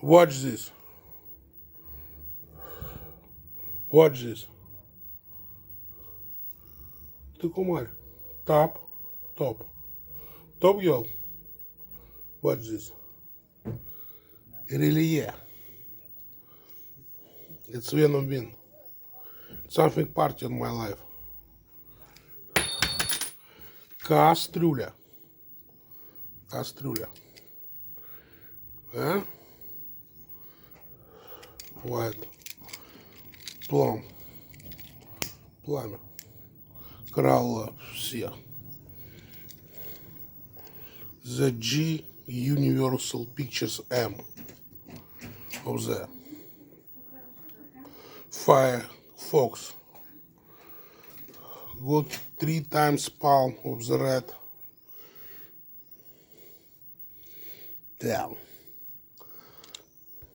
Watch this. Watch this. Tukumar. Top. Top. Top, y'all. Watch this. Really, yeah. It's win-win. Something part in my life. Кастрюля. Кастрюля. А? White. Plum. Пламя. Крала все. The G Universal Pictures M. Of the Firefox. Got 3 times palm of the red. Down.